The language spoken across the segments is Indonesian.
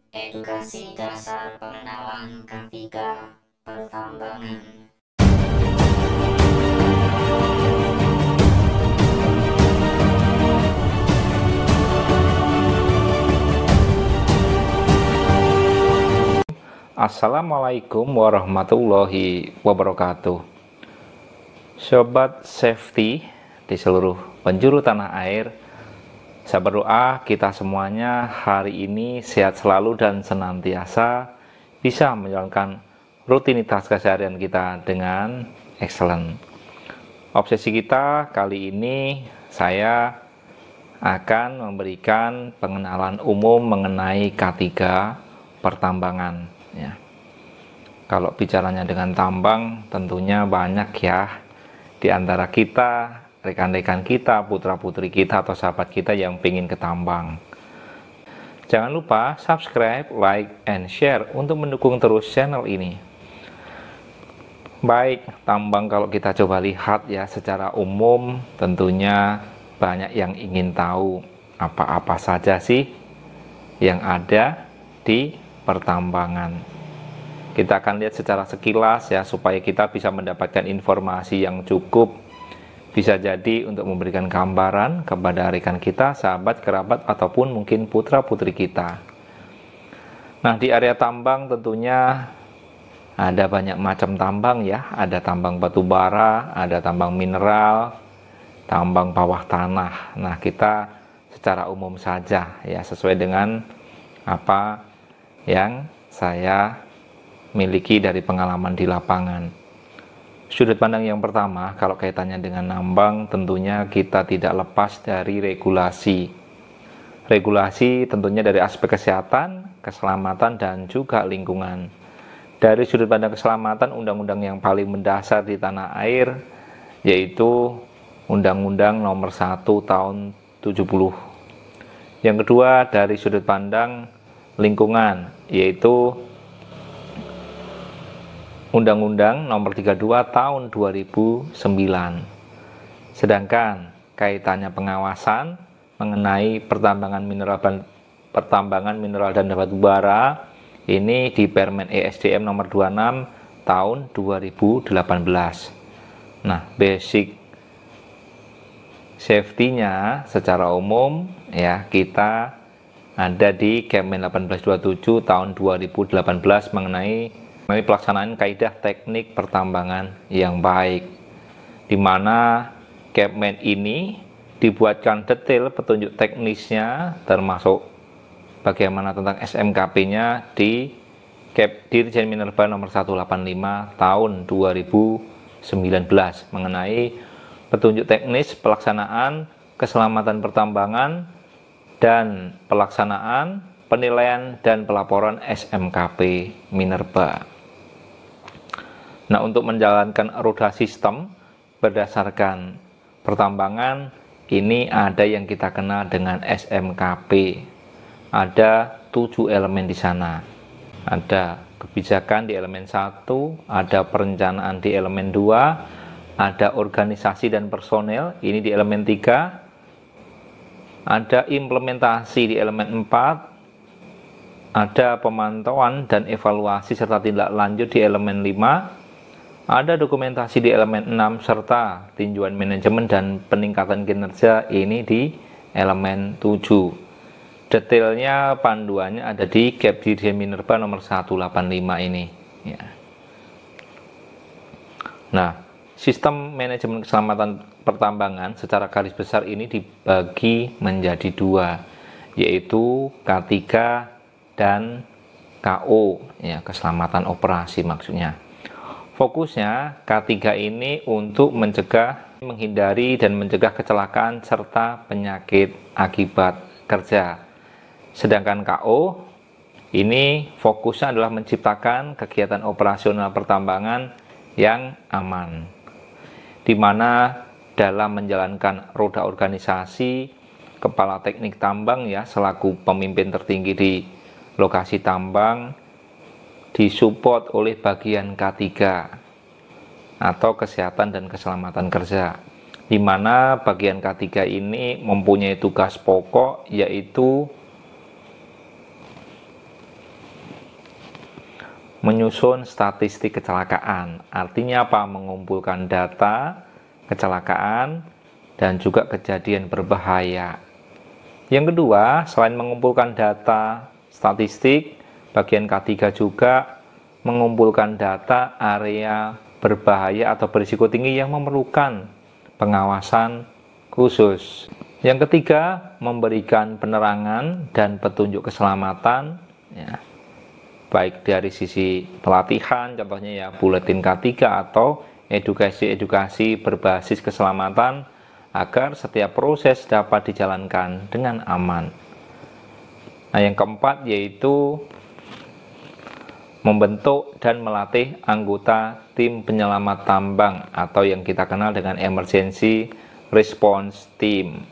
Edukasi dasar pengenalan K3 pertambangan. Assalamualaikum warahmatullahi wabarakatuh. Sobat safety di seluruh penjuru tanah air, saya berdoa kita semuanya hari ini sehat selalu dan senantiasa bisa menjalankan rutinitas keseharian kita dengan excellent. Obsesi kita kali ini saya akan memberikan pengenalan umum mengenai K3 pertambangan ya. Kalau bicaranya dengan tambang tentunya banyak ya di antara kita, rekan-rekan kita, putra-putri kita atau sahabat kita yang pengen ke tambang. Jangan lupa subscribe, like, and share untuk mendukung terus channel ini. Baik, tambang kalau kita coba lihat ya secara umum tentunya banyak yang ingin tahu apa-apa saja sih yang ada di pertambangan. Kita akan lihat secara sekilas ya supaya kita bisa mendapatkan informasi yang cukup, bisa jadi untuk memberikan gambaran kepada rekan kita, sahabat, kerabat ataupun mungkin putra-putri kita. Nah, di area tambang tentunya ada banyak macam tambang ya, ada tambang batu bara, ada tambang mineral, tambang bawah tanah. Nah, kita secara umum saja ya sesuai dengan apa yang saya miliki dari pengalaman di lapangan. Sudut pandang yang pertama, kalau kaitannya dengan nambang, tentunya kita tidak lepas dari regulasi. Regulasi tentunya dari aspek kesehatan, keselamatan, dan juga lingkungan. Dari sudut pandang keselamatan, undang-undang yang paling mendasar di tanah air, yaitu Undang-Undang Nomor 1 Tahun 70. Yang kedua, dari sudut pandang lingkungan, yaitu Undang-Undang Nomor 32 Tahun 2009. Sedangkan kaitannya pengawasan mengenai pertambangan mineral dan batu bara ini di Permen ESDM Nomor 26 Tahun 2018. Nah, basic safety-nya secara umum ya kita ada di Kemen 1827 Tahun 2018 mengenai pelaksanaan kaidah teknik pertambangan yang baik, di mana Kemen ini dibuatkan detail petunjuk teknisnya termasuk bagaimana tentang SMKP-nya di Dirjen Minerba Nomor 185 Tahun 2019 mengenai petunjuk teknis pelaksanaan keselamatan pertambangan dan pelaksanaan penilaian dan pelaporan SMKP Minerba. Nah, untuk menjalankan roda sistem berdasarkan pertambangan ini ada yang kita kenal dengan SMKP. Ada 7 elemen di sana. Ada kebijakan di elemen 1, ada perencanaan di elemen 2, ada organisasi dan personel ini di elemen 3, ada implementasi di elemen 4, ada pemantauan dan evaluasi serta tindak lanjut di elemen 5, ada dokumentasi di elemen 6, serta tinjauan manajemen dan peningkatan kinerja ini di elemen 7. Detailnya panduannya ada di Kep Dirjen Minerba Nomor 185 ini ya. Nah, sistem manajemen keselamatan pertambangan secara garis besar ini dibagi menjadi 2, yaitu K3 dan KO ya, keselamatan operasi maksudnya. Fokusnya K3 ini untuk mencegah, menghindari dan mencegah kecelakaan serta penyakit akibat kerja. Sedangkan KO ini fokusnya adalah menciptakan kegiatan operasional pertambangan yang aman, di mana dalam menjalankan roda organisasi, kepala teknik tambang ya selaku pemimpin tertinggi di lokasi tambang disupport oleh bagian K3 atau kesehatan dan keselamatan kerja, di mana bagian K3 ini mempunyai tugas pokok yaitu menyusun statistik kecelakaan. Artinya apa? Mengumpulkan data kecelakaan dan juga kejadian berbahaya. Yang kedua, selain mengumpulkan data statistik, bagian K3 juga mengumpulkan data area berbahaya atau berisiko tinggi yang memerlukan pengawasan khusus. Yang ketiga, memberikan penerangan dan petunjuk keselamatan, ya, baik dari sisi pelatihan, contohnya ya buletin K3 atau edukasi berbasis keselamatan agar setiap proses dapat dijalankan dengan aman. Nah, yang keempat yaitu membentuk dan melatih anggota tim penyelamat tambang atau yang kita kenal dengan Emergency Response Team.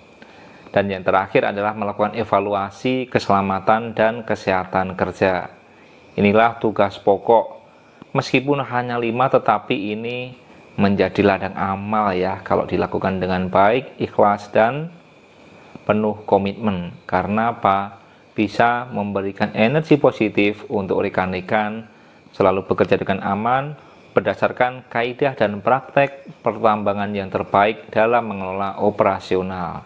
Dan yang terakhir adalah melakukan evaluasi keselamatan dan kesehatan kerja. Inilah tugas pokok. Meskipun hanya 5, tetapi ini menjadi ladang amal ya kalau dilakukan dengan baik, ikhlas dan penuh komitmen. Karena apa? Bisa memberikan energi positif untuk rekan-rekan selalu bekerja dengan aman berdasarkan kaidah dan praktek pertambangan yang terbaik dalam mengelola operasional.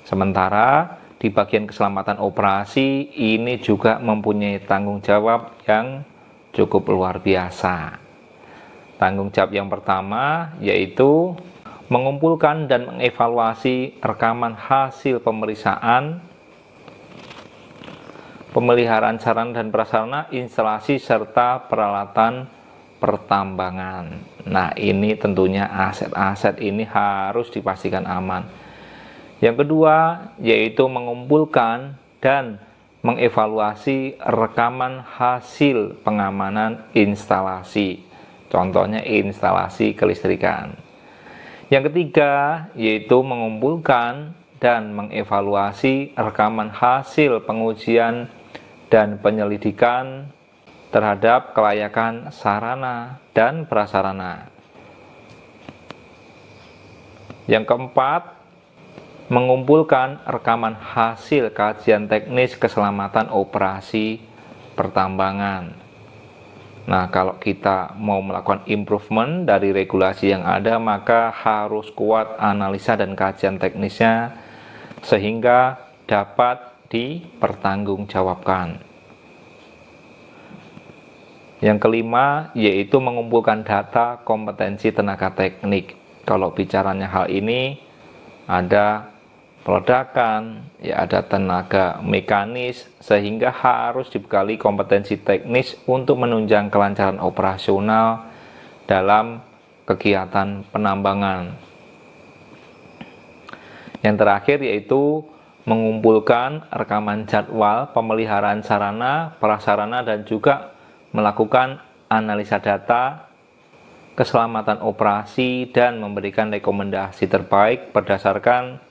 Sementara di bagian keselamatan operasi ini juga mempunyai tanggung jawab yang cukup luar biasa. Tanggung jawab yang pertama yaitu mengumpulkan dan mengevaluasi rekaman hasil pemeriksaan, pemeliharaan sarana dan prasarana, instalasi serta peralatan pertambangan. Nah, ini tentunya aset-aset ini harus dipastikan aman. Yang kedua yaitu mengumpulkan dan mengevaluasi rekaman hasil pengamanan instalasi, contohnya instalasi kelistrikan. Yang ketiga yaitu mengumpulkan dan mengevaluasi rekaman hasil pengujian dan penyelidikan terhadap kelayakan sarana dan prasarana. Yang keempat, mengumpulkan rekaman hasil kajian teknis keselamatan operasi pertambangan. Nah, kalau kita mau melakukan improvement dari regulasi yang ada, maka harus kuat analisa dan kajian teknisnya sehingga dapat dipertanggungjawabkan. Yang kelima yaitu mengumpulkan data kompetensi tenaga teknik. Kalau bicaranya hal ini ada peledakan, ya ada tenaga mekanis, sehingga harus dibekali kompetensi teknis untuk menunjang kelancaran operasional dalam kegiatan penambangan. Yang terakhir yaitu mengumpulkan rekaman jadwal pemeliharaan sarana, prasarana dan juga melakukan analisa data keselamatan operasi dan memberikan rekomendasi terbaik berdasarkan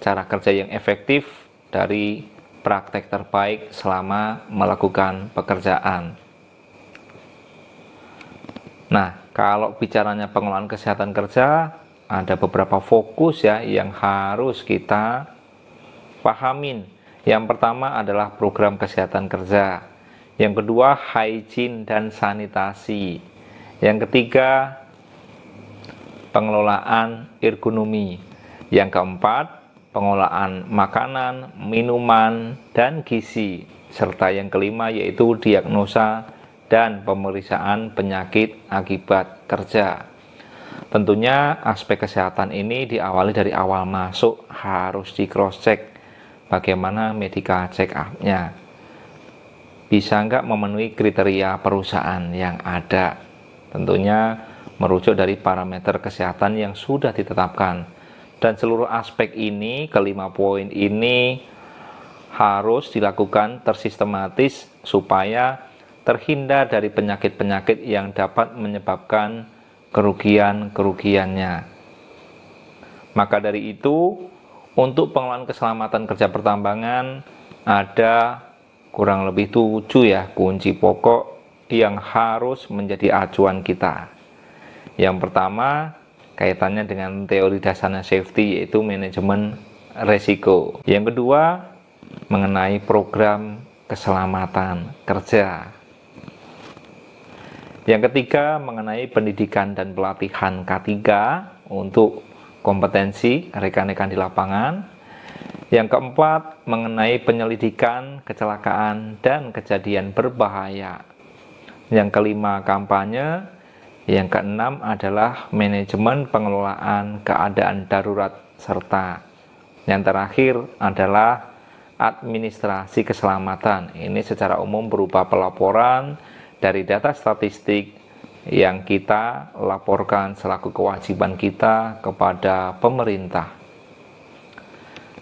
cara kerja yang efektif dari praktek terbaik selama melakukan pekerjaan. Nah, kalau bicaranya pengelolaan kesehatan kerja, ada beberapa fokus ya yang harus kita pahamin. Yang pertama adalah program kesehatan kerja. Yang kedua, hygiene dan sanitasi. Yang ketiga, pengelolaan ergonomi. Yang keempat, pengelolaan makanan, minuman, dan gizi. Serta yang kelima yaitu diagnosa dan pemeriksaan penyakit akibat kerja. Tentunya aspek kesehatan ini diawali dari awal masuk, harus di cross check bagaimana medical check up-nya. Bisa nggak memenuhi kriteria perusahaan yang ada. Tentunya merujuk dari parameter kesehatan yang sudah ditetapkan. Dan seluruh aspek ini, kelima poin ini harus dilakukan tersistematis supaya terhindar dari penyakit-penyakit yang dapat menyebabkan kerugian-kerugiannya. Maka dari itu, untuk pengelolaan keselamatan kerja pertambangan ada kurang lebih 7 ya kunci pokok yang harus menjadi acuan kita. Yang pertama, kaitannya dengan teori dasarnya safety, yaitu manajemen resiko. Yang kedua, mengenai program keselamatan kerja. Yang ketiga, mengenai pendidikan dan pelatihan K3 untuk kompetensi rekan-rekan di lapangan. Yang keempat, mengenai penyelidikan kecelakaan dan kejadian berbahaya. Yang kelima, kampanye. Yang keenam adalah manajemen pengelolaan keadaan darurat, serta yang terakhir adalah administrasi keselamatan. Ini secara umum berupa pelaporan dari data statistik yang kita laporkan selaku kewajiban kita kepada pemerintah.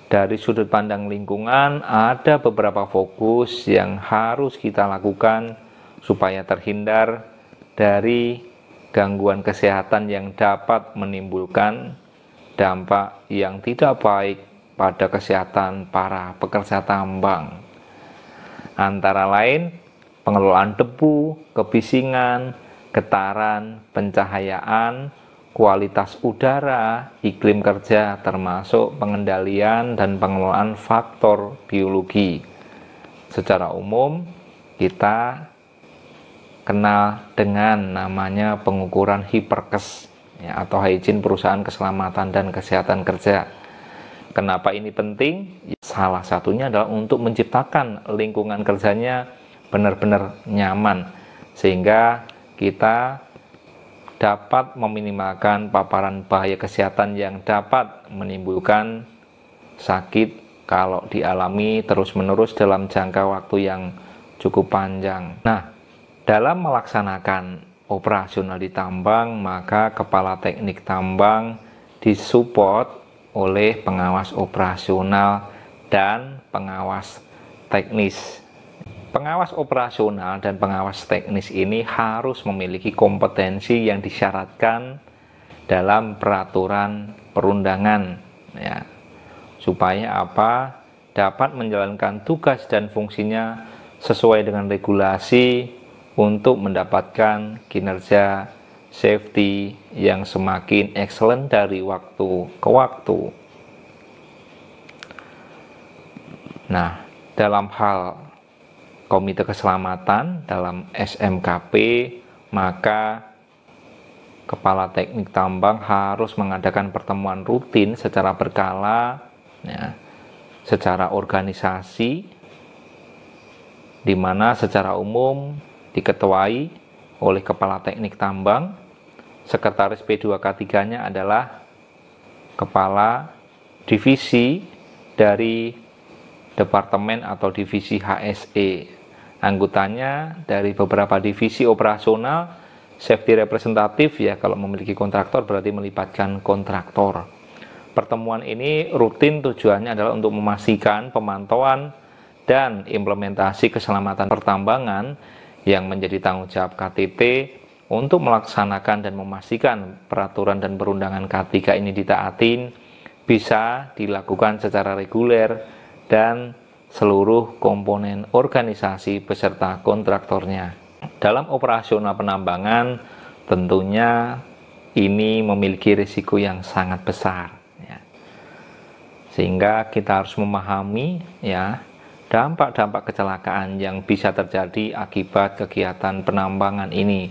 Dari sudut pandang lingkungan, ada beberapa fokus yang harus kita lakukan supaya terhindar dari gangguan kesehatan yang dapat menimbulkan dampak yang tidak baik pada kesehatan para pekerja tambang. Antara lain, pengelolaan debu, kebisingan, getaran, pencahayaan, kualitas udara, iklim kerja, termasuk pengendalian dan pengelolaan faktor biologi. Secara umum, kita kenal dengan namanya pengukuran Hiperkes, ya, atau Hygiene Perusahaan Keselamatan dan Kesehatan Kerja. Kenapa ini penting? Salah satunya adalah untuk menciptakan lingkungan kerjanya benar-benar nyaman, sehingga kita dapat meminimalkan paparan bahaya kesehatan yang dapat menimbulkan sakit kalau dialami terus-menerus dalam jangka waktu yang cukup panjang. Nah, dalam melaksanakan operasional di tambang, maka kepala teknik tambang disupport oleh pengawas operasional dan pengawas teknis. Pengawas operasional dan pengawas teknis ini harus memiliki kompetensi yang disyaratkan dalam peraturan perundangan, ya, supaya apa? Dapat menjalankan tugas dan fungsinya sesuai dengan regulasi untuk mendapatkan kinerja safety yang semakin excellent dari waktu ke waktu. Nah, dalam hal Komite Keselamatan dalam SMKP, maka kepala teknik tambang harus mengadakan pertemuan rutin secara berkala, ya, secara organisasi, di mana secara umum diketuai oleh kepala teknik tambang. Sekretaris P2K3-nya adalah kepala divisi dari departemen atau divisi HSE. Anggotanya dari beberapa divisi operasional, safety representatif, ya, kalau memiliki kontraktor berarti melibatkan kontraktor. Pertemuan ini rutin, tujuannya adalah untuk memastikan pemantauan dan implementasi keselamatan pertambangan yang menjadi tanggung jawab KTP untuk melaksanakan dan memastikan peraturan dan perundangan K3 ini ditaatin, bisa dilakukan secara reguler dan seluruh komponen organisasi beserta kontraktornya. Dalam operasional penambangan, tentunya ini memiliki risiko yang sangat besar, ya. Sehingga kita harus memahami, ya, dampak-dampak kecelakaan yang bisa terjadi akibat kegiatan penambangan ini.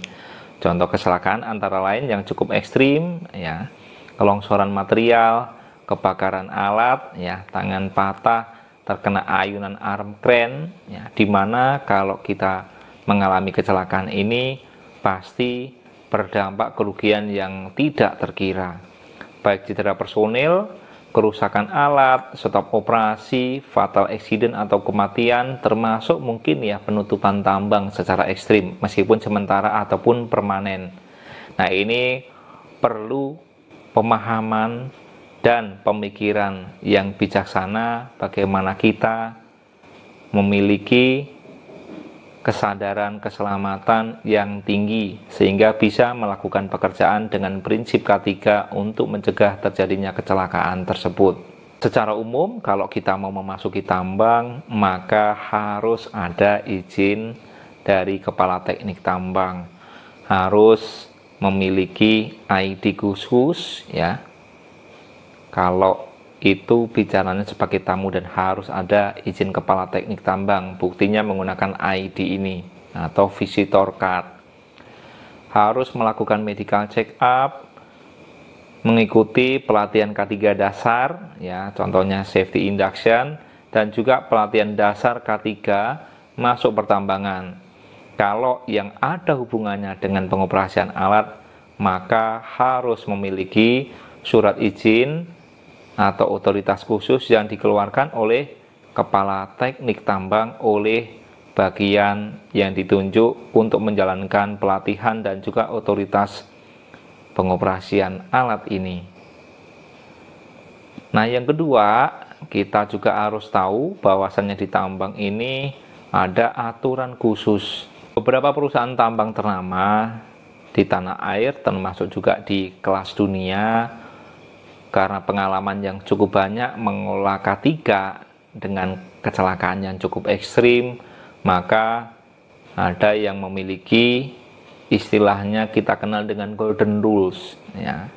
Contoh kecelakaan antara lain yang cukup ekstrim, ya, kelongsoran material, kebakaran alat, ya, tangan patah, terkena ayunan arm crane, ya, dimana kalau kita mengalami kecelakaan ini pasti berdampak kerugian yang tidak terkira, baik cedera personil, kerusakan alat, stop operasi, fatal accident atau kematian, termasuk mungkin, ya, penutupan tambang secara ekstrim meskipun sementara ataupun permanen. Nah, ini perlu pemahaman dan pemikiran yang bijaksana bagaimana kita memiliki kesadaran keselamatan yang tinggi sehingga bisa melakukan pekerjaan dengan prinsip K3 untuk mencegah terjadinya kecelakaan tersebut. Secara umum, kalau kita mau memasuki tambang, maka harus ada izin dari kepala teknik tambang, harus memiliki ID khusus, ya. Kalau itu bicaranya sebagai tamu dan harus ada izin kepala teknik tambang, buktinya menggunakan ID ini atau visitor card. harus melakukan medical check up, mengikuti pelatihan K3 dasar, ya, contohnya safety induction, dan juga pelatihan dasar K3 masuk pertambangan. Kalau yang ada hubungannya dengan pengoperasian alat, maka harus memiliki surat izin atau otoritas khusus yang dikeluarkan oleh kepala teknik tambang oleh bagian yang ditunjuk untuk menjalankan pelatihan dan juga otoritas pengoperasian alat ini. Nah, yang kedua, kita juga harus tahu bahwasannya di tambang ini ada aturan khusus. Beberapa perusahaan tambang ternama di tanah air, termasuk juga di kelas dunia, karena pengalaman yang cukup banyak mengolah K3 dengan kecelakaan yang cukup ekstrim, maka ada yang memiliki istilahnya kita kenal dengan golden rules, ya.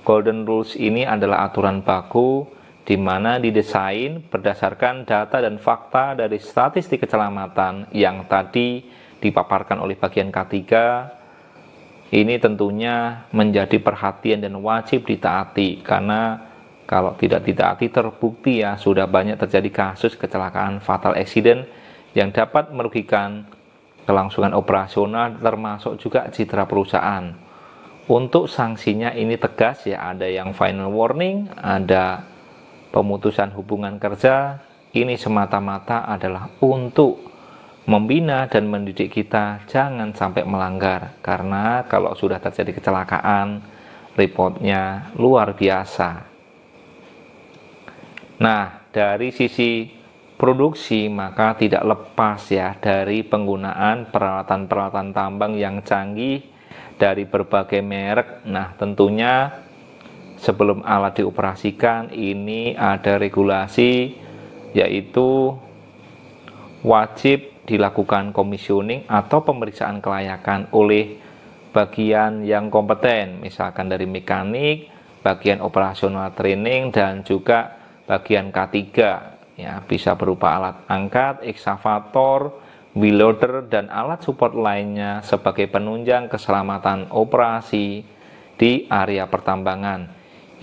Golden rules ini adalah aturan baku di mana didesain berdasarkan data dan fakta dari statistik keselamatan yang tadi dipaparkan oleh bagian K3. Ini tentunya menjadi perhatian dan wajib ditaati, karena kalau tidak ditaati terbukti ya sudah banyak terjadi kasus kecelakaan fatal accident yang dapat merugikan kelangsungan operasional termasuk juga citra perusahaan. Untuk sanksinya ini tegas ya, ada yang final warning, ada pemutusan hubungan kerja. Ini semata-mata adalah untuk membina dan mendidik kita jangan sampai melanggar, karena kalau sudah terjadi kecelakaan reportnya luar biasa. Nah, dari sisi produksi maka tidak lepas ya dari penggunaan peralatan-peralatan tambang yang canggih dari berbagai merek. Nah, tentunya sebelum alat dioperasikan ini ada regulasi, yaitu wajib dilakukan commissioning atau pemeriksaan kelayakan oleh bagian yang kompeten, misalkan dari mekanik, bagian operasional training, dan juga bagian K3, ya, bisa berupa alat angkat, ekskavator, wheel loader, dan alat support lainnya sebagai penunjang keselamatan operasi di area pertambangan.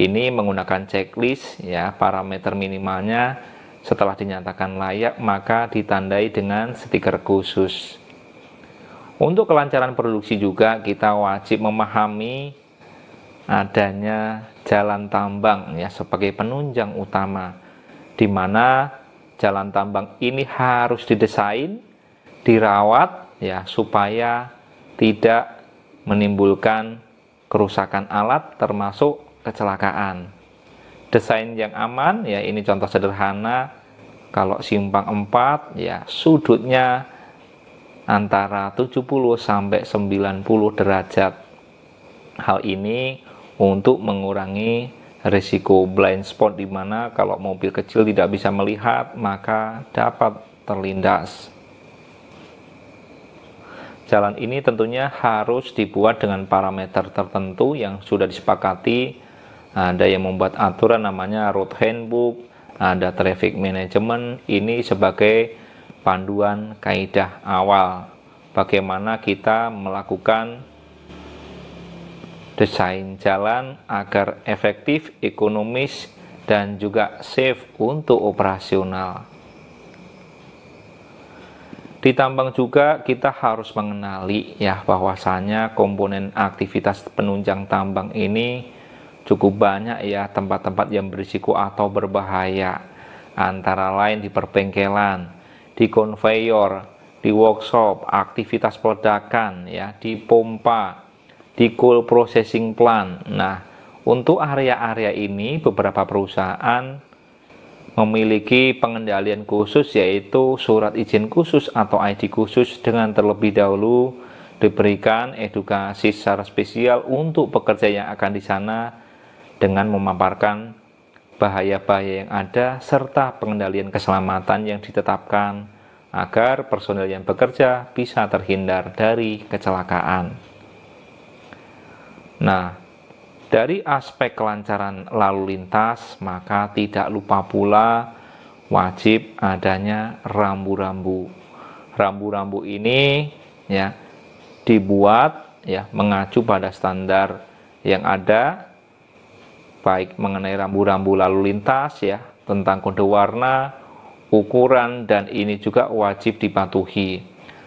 Ini menggunakan checklist ya, parameter minimalnya. Setelah dinyatakan layak maka ditandai dengan stiker khusus. Untuk kelancaran produksi juga kita wajib memahami adanya jalan tambang ya sebagai penunjang utama, di mana jalan tambang ini harus didesain, dirawat ya supaya tidak menimbulkan kerusakan alat termasuk kecelakaan. Desain yang aman ya, ini contoh sederhana. Kalau simpang 4 ya sudutnya antara 70 sampai 90 derajat. Hal ini untuk mengurangi risiko blind spot, di mana kalau mobil kecil tidak bisa melihat maka dapat terlindas. Jalan ini tentunya harus dibuat dengan parameter tertentu yang sudah disepakati. Ada yang membuat aturan namanya road handbook, ada traffic management. Ini sebagai panduan kaidah awal bagaimana kita melakukan desain jalan agar efektif, ekonomis, dan juga safe untuk operasional. Di tambang juga kita harus mengenali ya bahwasanya komponen aktivitas penunjang tambang ini cukup banyak ya, tempat-tempat yang berisiko atau berbahaya, antara lain di perbengkelan, di konveyor, di workshop, aktivitas peledakan ya, di pompa, di coal processing plant. Nah, untuk area-area ini beberapa perusahaan memiliki pengendalian khusus, yaitu surat izin khusus atau ID khusus, dengan terlebih dahulu diberikan edukasi secara spesial untuk pekerja yang akan di sana dengan memaparkan bahaya-bahaya yang ada serta pengendalian keselamatan yang ditetapkan agar personel yang bekerja bisa terhindar dari kecelakaan. Nah, dari aspek kelancaran lalu lintas maka tidak lupa pula wajib adanya rambu-rambu. Rambu-rambu ini ya dibuat ya mengacu pada standar yang ada, baik mengenai rambu-rambu lalu lintas ya, tentang kode warna, ukuran, dan ini juga wajib dipatuhi.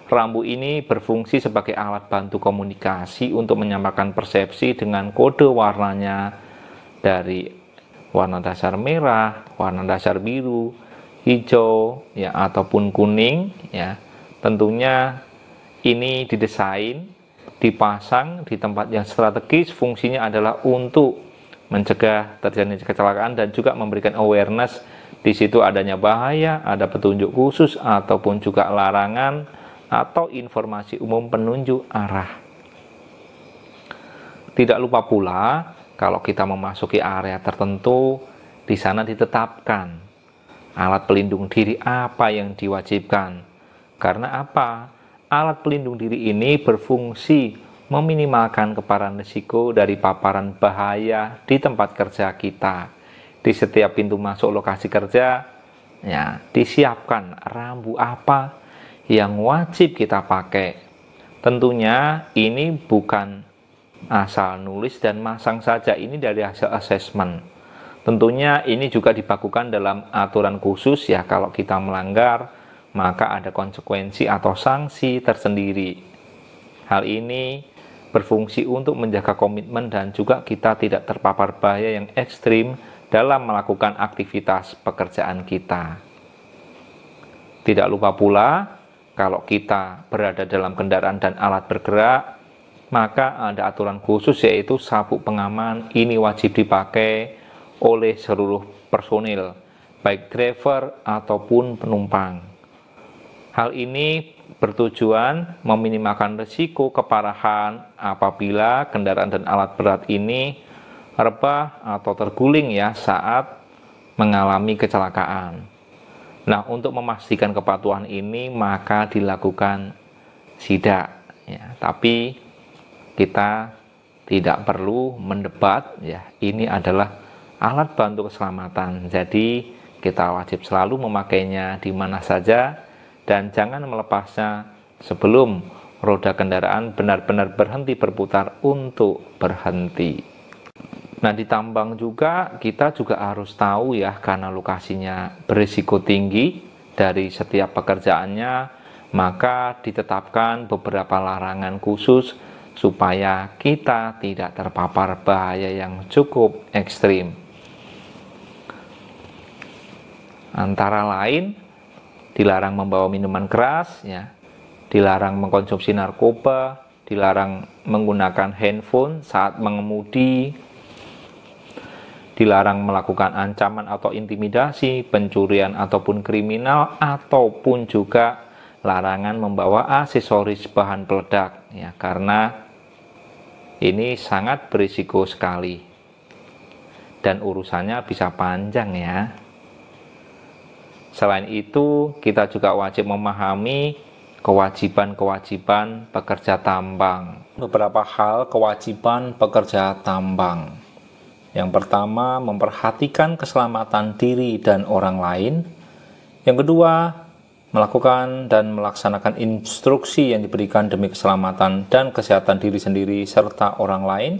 Rambu ini berfungsi sebagai alat bantu komunikasi untuk menyamakan persepsi dengan kode warnanya dari warna dasar merah, warna dasar biru, hijau ya ataupun kuning ya. Tentunya ini didesain, dipasang di tempat yang strategis, fungsinya adalah untuk mencegah terjadinya kecelakaan dan juga memberikan awareness di situ adanya bahaya, ada petunjuk khusus ataupun juga larangan atau informasi umum penunjuk arah. Tidak lupa pula kalau kita memasuki area tertentu, di sana ditetapkan alat pelindung diri apa yang diwajibkan. Karena apa? Alat pelindung diri ini berfungsi meminimalkan keparan risiko dari paparan bahaya di tempat kerja kita. Di setiap pintu masuk lokasi kerja, ya, disiapkan rambu apa yang wajib kita pakai. Tentunya ini bukan asal nulis dan masang saja, ini dari hasil asesmen. Tentunya ini juga dibakukan dalam aturan khusus ya, kalau kita melanggar maka ada konsekuensi atau sanksi tersendiri. Hal ini berfungsi untuk menjaga komitmen dan juga kita tidak terpapar bahaya yang ekstrim dalam melakukan aktivitas pekerjaan kita. Tidak lupa pula, kalau kita berada dalam kendaraan dan alat bergerak, maka ada aturan khusus yaitu sabuk pengaman. Ini wajib dipakai oleh seluruh personil, baik driver ataupun penumpang. Hal ini bertujuan meminimalkan risiko keparahan apabila kendaraan dan alat berat ini rebah atau terguling ya saat mengalami kecelakaan. Nah, untuk memastikan kepatuhan ini maka dilakukan sidak ya, tapi kita tidak perlu mendebat ya, ini adalah alat bantu keselamatan. Jadi kita wajib selalu memakainya di mana saja dan jangan melepasnya sebelum roda kendaraan benar-benar berhenti berputar untuk berhenti. Nah, di tambang juga kita juga harus tahu ya, karena lokasinya berisiko tinggi dari setiap pekerjaannya, maka ditetapkan beberapa larangan khusus supaya kita tidak terpapar bahaya yang cukup ekstrim. Antara lain, dilarang membawa minuman keras, ya, dilarang mengkonsumsi narkoba, dilarang menggunakan handphone saat mengemudi, dilarang melakukan ancaman atau intimidasi, pencurian ataupun kriminal, ataupun juga larangan membawa aksesoris bahan peledak, ya, karena ini sangat berisiko sekali dan urusannya bisa panjang ya. Selain itu, kita juga wajib memahami kewajiban-kewajiban pekerja tambang. Beberapa hal kewajiban pekerja tambang. Yang pertama, memperhatikan keselamatan diri dan orang lain. Yang kedua, melakukan dan melaksanakan instruksi yang diberikan demi keselamatan dan kesehatan diri sendiri serta orang lain.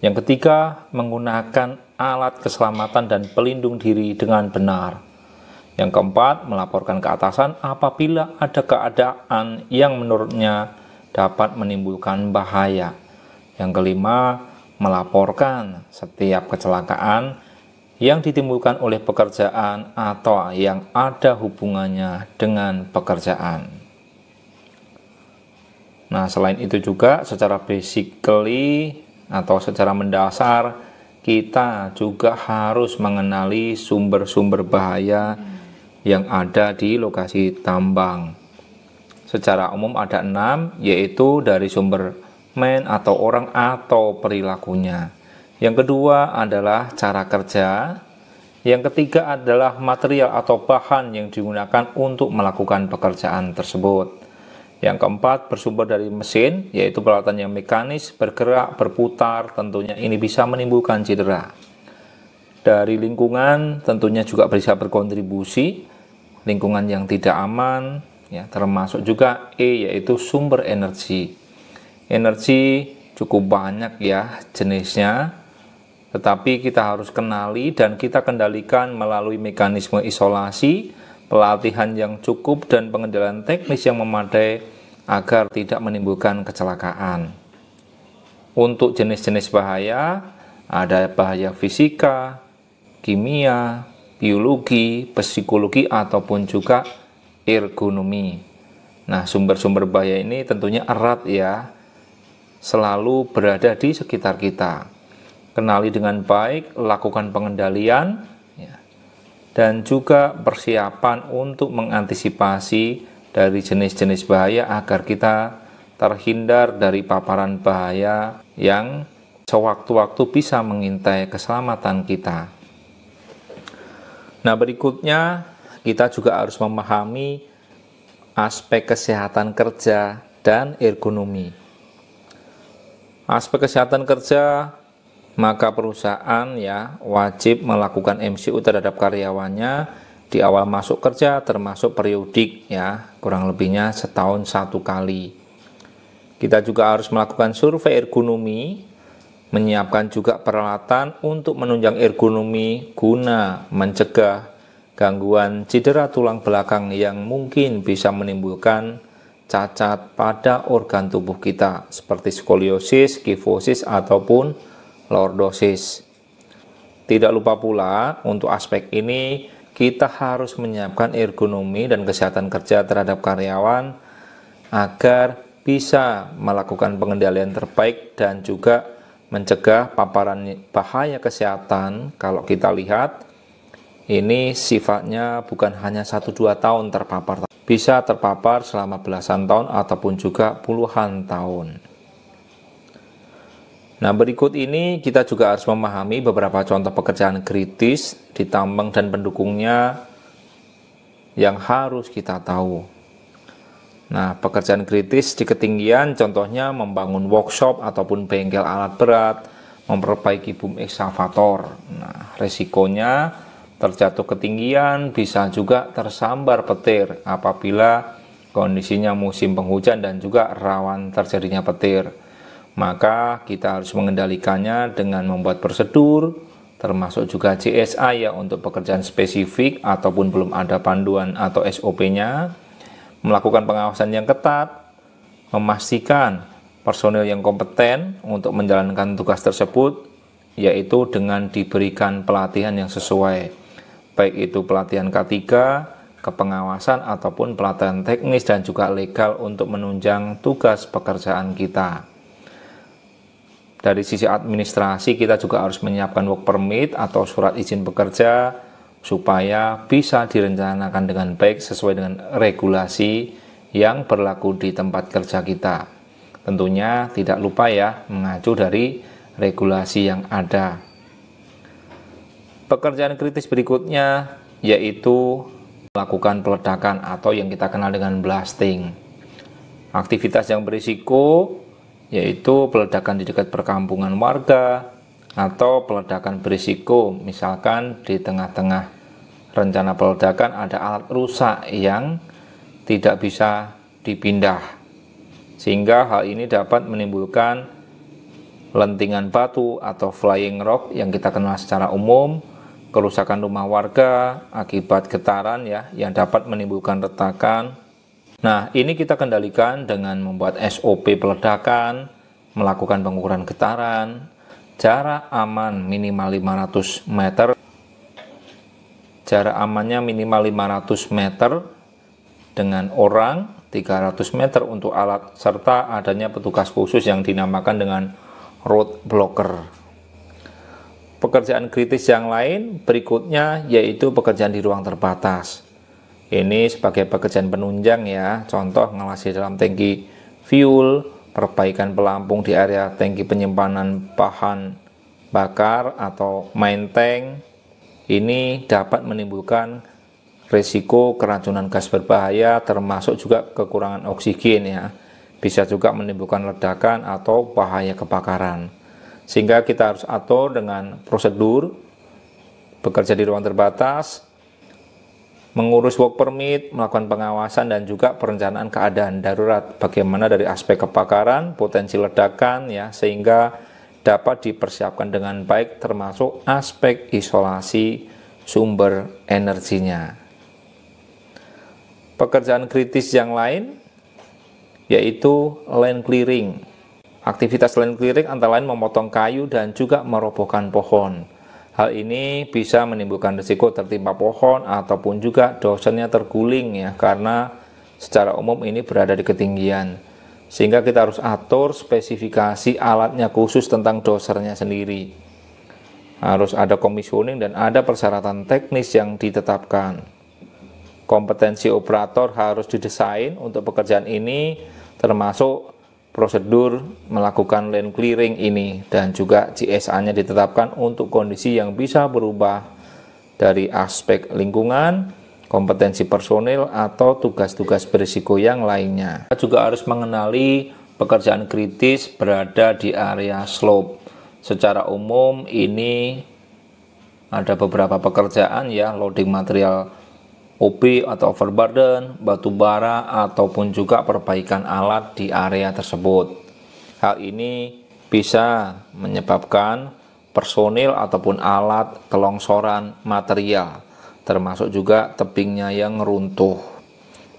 Yang ketiga, menggunakan alat keselamatan dan pelindung diri dengan benar. Yang keempat, melaporkan ke atasan apabila ada keadaan yang menurutnya dapat menimbulkan bahaya. Yang kelima, melaporkan setiap kecelakaan yang ditimbulkan oleh pekerjaan atau yang ada hubungannya dengan pekerjaan. Nah, selain itu juga secara basically atau secara mendasar, kita juga harus mengenali sumber-sumber bahaya yang ada di lokasi tambang. Secara umum ada 6, yaitu dari sumber man atau orang atau perilakunya. Yang kedua adalah cara kerja. Yang ketiga adalah material atau bahan yang digunakan untuk melakukan pekerjaan tersebut. Yang keempat bersumber dari mesin, yaitu peralatan yang mekanis, bergerak, berputar, tentunya ini bisa menimbulkan cedera. Dari lingkungan tentunya juga bisa berkontribusi, lingkungan yang tidak aman, ya, termasuk juga E, yaitu sumber energi. Energi cukup banyak ya jenisnya, tetapi kita harus kenali dan kita kendalikan melalui mekanisme isolasi, pelatihan yang cukup, dan pengendalian teknis yang memadai agar tidak menimbulkan kecelakaan. Untuk jenis-jenis bahaya, ada bahaya fisika, kimia, biologi, psikologi, ataupun juga ergonomi. Nah, sumber-sumber bahaya ini tentunya erat ya, selalu berada di sekitar kita. Kenali dengan baik, lakukan pengendalian, ya, dan juga persiapan untuk mengantisipasi dari jenis-jenis bahaya agar kita terhindar dari paparan bahaya yang sewaktu-waktu bisa mengintai keselamatan kita. Nah, berikutnya kita juga harus memahami aspek kesehatan kerja dan ergonomi. Aspek kesehatan kerja, maka perusahaan ya wajib melakukan MCU terhadap karyawannya di awal masuk kerja, termasuk periodik ya, kurang lebihnya setahun 1 kali. Kita juga harus melakukan survei ergonomi, menyiapkan juga peralatan untuk menunjang ergonomi guna mencegah gangguan cedera tulang belakang yang mungkin bisa menimbulkan cacat pada organ tubuh kita seperti skoliosis, kifosis, ataupun lordosis. Tidak lupa pula untuk aspek ini kita harus menyiapkan ergonomi dan kesehatan kerja terhadap karyawan agar bisa melakukan pengendalian terbaik dan juga mencegah paparan bahaya kesehatan. Kalau kita lihat, ini sifatnya bukan hanya 1-2 tahun terpapar, bisa terpapar selama belasan tahun ataupun juga puluhan tahun. Nah, berikut ini kita juga harus memahami beberapa contoh pekerjaan kritis di tambang dan pendukungnya yang harus kita tahu. Nah, pekerjaan kritis di ketinggian contohnya membangun workshop ataupun bengkel alat berat, memperbaiki boom ekskavator. Nah, resikonya terjatuh ketinggian, bisa juga tersambar petir apabila kondisinya musim penghujan dan juga rawan terjadinya petir. Maka kita harus mengendalikannya dengan membuat prosedur, termasuk juga CSA ya untuk pekerjaan spesifik ataupun belum ada panduan atau SOP-nya. Melakukan pengawasan yang ketat, memastikan personil yang kompeten untuk menjalankan tugas tersebut, yaitu dengan diberikan pelatihan yang sesuai, baik itu pelatihan K3, kepengawasan, ataupun pelatihan teknis dan juga legal untuk menunjang tugas pekerjaan kita. Dari sisi administrasi, kita juga harus menyiapkan work permit atau surat izin bekerja, supaya bisa direncanakan dengan baik sesuai dengan regulasi yang berlaku di tempat kerja kita. Tentunya tidak lupa ya mengacu dari regulasi yang ada. Pekerjaan kritis berikutnya yaitu melakukan peledakan atau yang kita kenal dengan blasting. Aktivitas yang berisiko yaitu peledakan di dekat perkampungan warga, atau peledakan berisiko misalkan di tengah-tengah rencana peledakan ada alat rusak yang tidak bisa dipindah, sehingga hal ini dapat menimbulkan lentingan batu atau flying rock yang kita kenal secara umum, kerusakan rumah warga akibat getaran ya yang dapat menimbulkan retakan. Nah, ini kita kendalikan dengan membuat SOP peledakan, melakukan pengukuran getaran, jarak aman minimal 500 meter, jarak amannya minimal 500 meter dengan orang, 300 meter untuk alat, serta adanya petugas khusus yang dinamakan dengan road blocker. Pekerjaan kritis yang lain berikutnya yaitu pekerjaan di ruang terbatas. Ini sebagai pekerjaan penunjang ya, contoh ngelasi dalam tangki fuel, perbaikan pelampung di area tangki penyimpanan bahan bakar atau main tank. Ini dapat menimbulkan risiko keracunan gas berbahaya, termasuk juga kekurangan oksigen ya. Bisa juga menimbulkan ledakan atau bahaya kebakaran. Sehingga kita harus atur dengan prosedur bekerja di ruang terbatas, mengurus work permit, melakukan pengawasan dan juga perencanaan keadaan darurat. Bagaimana dari aspek kebakaran, potensi ledakan ya, sehingga dapat dipersiapkan dengan baik, termasuk aspek isolasi sumber energinya. Pekerjaan kritis yang lain yaitu land clearing. Aktivitas land clearing antara lain memotong kayu dan juga merobohkan pohon. Hal ini bisa menimbulkan risiko tertimpa pohon ataupun juga dosernya terguling ya, karena secara umum ini berada di ketinggian. Sehingga kita harus atur spesifikasi alatnya khusus tentang dosernya sendiri. Harus ada komisioning dan ada persyaratan teknis yang ditetapkan. Kompetensi operator harus didesain untuk pekerjaan ini, termasuk prosedur melakukan land clearing ini, dan juga GSA-nya ditetapkan untuk kondisi yang bisa berubah dari aspek lingkungan, kompetensi personil, atau tugas-tugas berisiko yang lainnya. Kita juga harus mengenali pekerjaan kritis berada di area slope. Secara umum ini ada beberapa pekerjaan ya, loading material OB atau overburden, batu bara, ataupun juga perbaikan alat di area tersebut. Hal ini bisa menyebabkan personil ataupun alat kelongsoran material, termasuk juga tebingnya yang runtuh.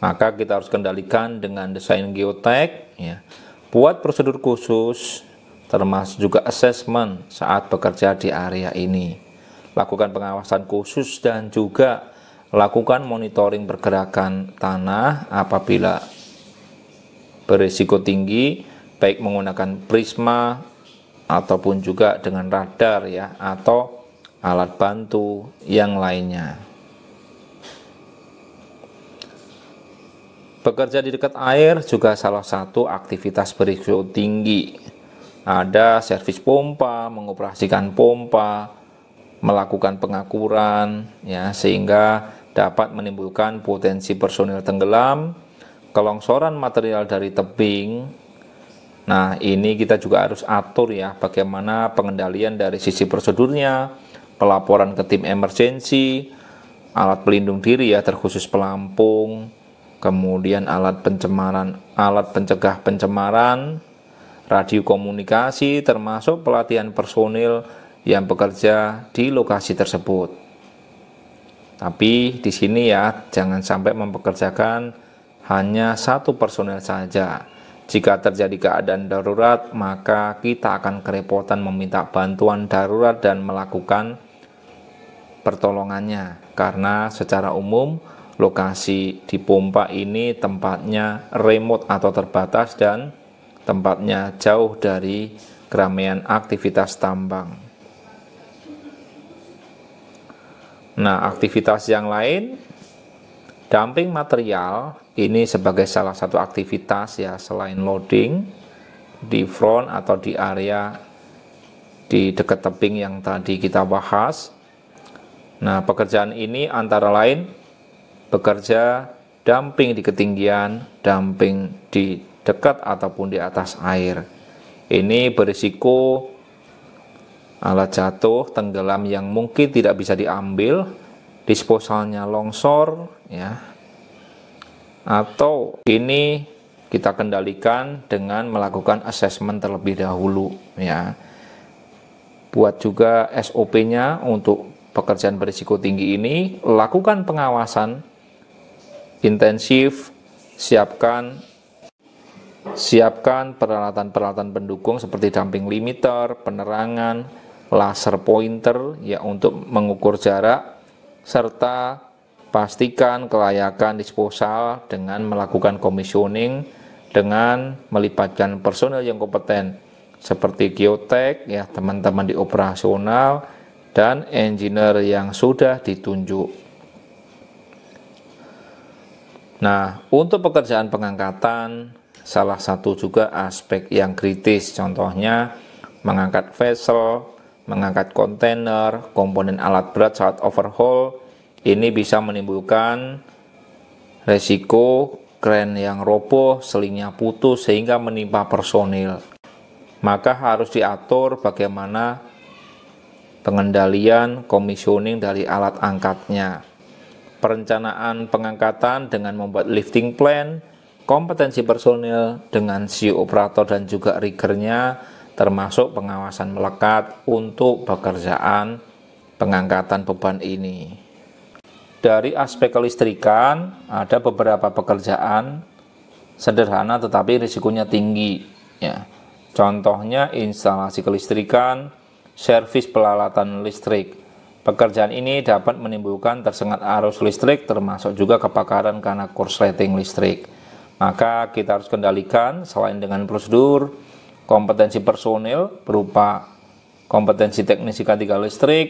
Maka kita harus kendalikan dengan desain geotek ya. Buat prosedur khusus, termasuk juga assessment saat bekerja di area ini. Lakukan pengawasan khusus dan juga lakukan monitoring pergerakan tanah apabila berisiko tinggi, baik menggunakan prisma ataupun juga dengan radar ya, atau alat bantu yang lainnya. Bekerja di dekat air juga salah satu aktivitas berisiko tinggi. Ada servis pompa, mengoperasikan pompa, melakukan pengakuran ya, sehingga dapat menimbulkan potensi personil tenggelam, kelongsoran material dari tebing. Nah, ini kita juga harus atur ya, bagaimana pengendalian dari sisi prosedurnya, pelaporan ke tim emergency, alat pelindung diri ya, terkhusus pelampung, kemudian alat pencemaran, alat pencegah pencemaran, radio komunikasi, termasuk pelatihan personil yang bekerja di lokasi tersebut. Tapi di sini ya, jangan sampai mempekerjakan hanya satu personel saja. Jika terjadi keadaan darurat, maka kita akan kerepotan meminta bantuan darurat dan melakukan pertolongannya. Karena secara umum, lokasi di pompa ini tempatnya remote atau terbatas dan tempatnya jauh dari keramaian aktivitas tambang. Nah, aktivitas yang lain, dumping material ini sebagai salah satu aktivitas ya, selain loading di front atau di area di dekat tebing yang tadi kita bahas. Nah, pekerjaan ini antara lain bekerja dumping di ketinggian, dumping di dekat ataupun di atas air. Ini berisiko alat jatuh, tenggelam yang mungkin tidak bisa diambil, disposalnya longsor ya, atau ini kita kendalikan dengan melakukan assessment terlebih dahulu ya. Buat juga SOP-nya untuk pekerjaan berisiko tinggi ini, lakukan pengawasan intensif, siapkan peralatan-peralatan pendukung seperti dumping limiter, penerangan, laser pointer ya untuk mengukur jarak, serta pastikan kelayakan disposal dengan melakukan komisioning dengan melibatkan personel yang kompeten seperti geotek ya, teman-teman di operasional dan engineer yang sudah ditunjuk. Nah, untuk pekerjaan pengangkatan salah satu juga aspek yang kritis, contohnya mengangkat vessel, mengangkat kontainer, komponen alat berat saat overhaul. Ini bisa menimbulkan resiko kren yang roboh, selingnya putus sehingga menimpa personil. Maka harus diatur bagaimana pengendalian komisioning dari alat angkatnya. perencanaan pengangkatan dengan membuat lifting plan, kompetensi personil dengan CEO operator dan juga riggernya, termasuk pengawasan melekat untuk pekerjaan pengangkatan beban ini. Dari aspek kelistrikan, ada beberapa pekerjaan sederhana tetapi risikonya tinggi. Ya. Contohnya instalasi kelistrikan, servis peralatan listrik. Pekerjaan ini dapat menimbulkan tersengat arus listrik termasuk juga kebakaran karena korsleting listrik. Maka kita harus kendalikan selain dengan prosedur, kompetensi personil berupa kompetensi teknisi K3 listrik,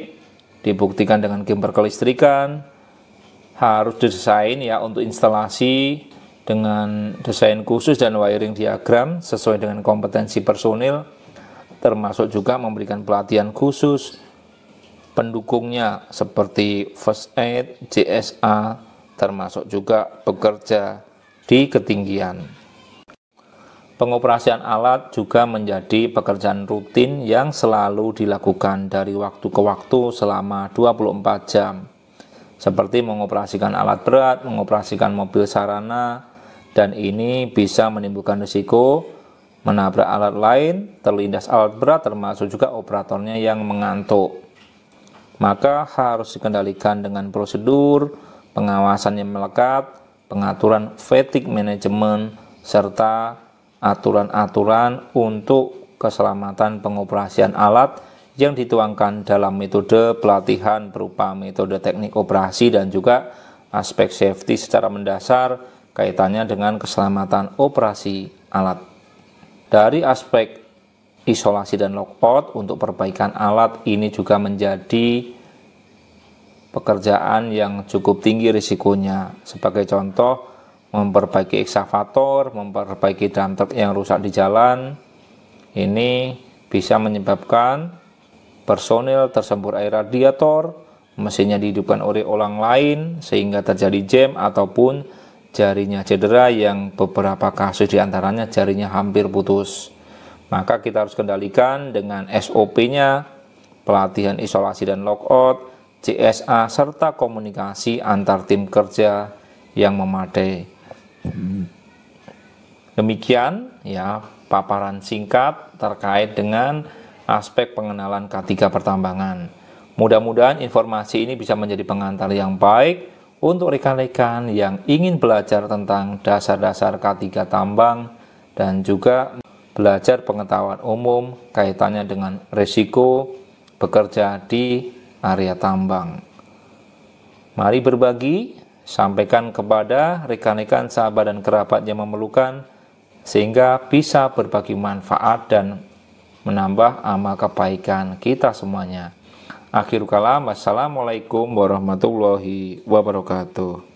dibuktikan dengan gambar kelistrikan, harus didesain ya untuk instalasi dengan desain khusus dan wiring diagram sesuai dengan kompetensi personil, termasuk juga memberikan pelatihan khusus pendukungnya seperti first aid, JSA, termasuk juga bekerja di ketinggian. Pengoperasian alat juga menjadi pekerjaan rutin yang selalu dilakukan dari waktu ke waktu selama 24 jam. Seperti mengoperasikan alat berat, mengoperasikan mobil sarana, dan ini bisa menimbulkan risiko menabrak alat lain, terlindas alat berat, termasuk juga operatornya yang mengantuk. Maka harus dikendalikan dengan prosedur, pengawasan yang melekat, pengaturan fatigue management, serta aturan-aturan untuk keselamatan pengoperasian alat yang dituangkan dalam metode pelatihan berupa metode teknik operasi dan juga aspek safety secara mendasar kaitannya dengan keselamatan operasi alat. Dari aspek isolasi dan lockout untuk perbaikan alat ini juga menjadi pekerjaan yang cukup tinggi risikonya. Sebagai contoh, memperbaiki eksavator, memperbaiki dump truck yang rusak di jalan, ini bisa menyebabkan personil tersembur air radiator, mesinnya dihidupkan oleh orang lain sehingga terjadi jam ataupun jarinya cedera yang beberapa kasus diantaranya jarinya hampir putus. Maka kita harus kendalikan dengan SOP-nya, pelatihan isolasi dan lockout, CSA, serta komunikasi antar tim kerja yang memadai. Demikian ya paparan singkat terkait dengan aspek pengenalan K3 pertambangan. Mudah-mudahan informasi ini bisa menjadi pengantar yang baik untuk rekan-rekan yang ingin belajar tentang dasar-dasar K3 tambang dan juga belajar pengetahuan umum kaitannya dengan risiko bekerja di area tambang. Mari berbagi, sampaikan kepada rekan-rekan, sahabat dan kerabat yang memerlukan sehingga bisa berbagi manfaat dan menambah amal kebaikan kita semuanya. Akhirul kalam, wassalamualaikum warahmatullahi wabarakatuh.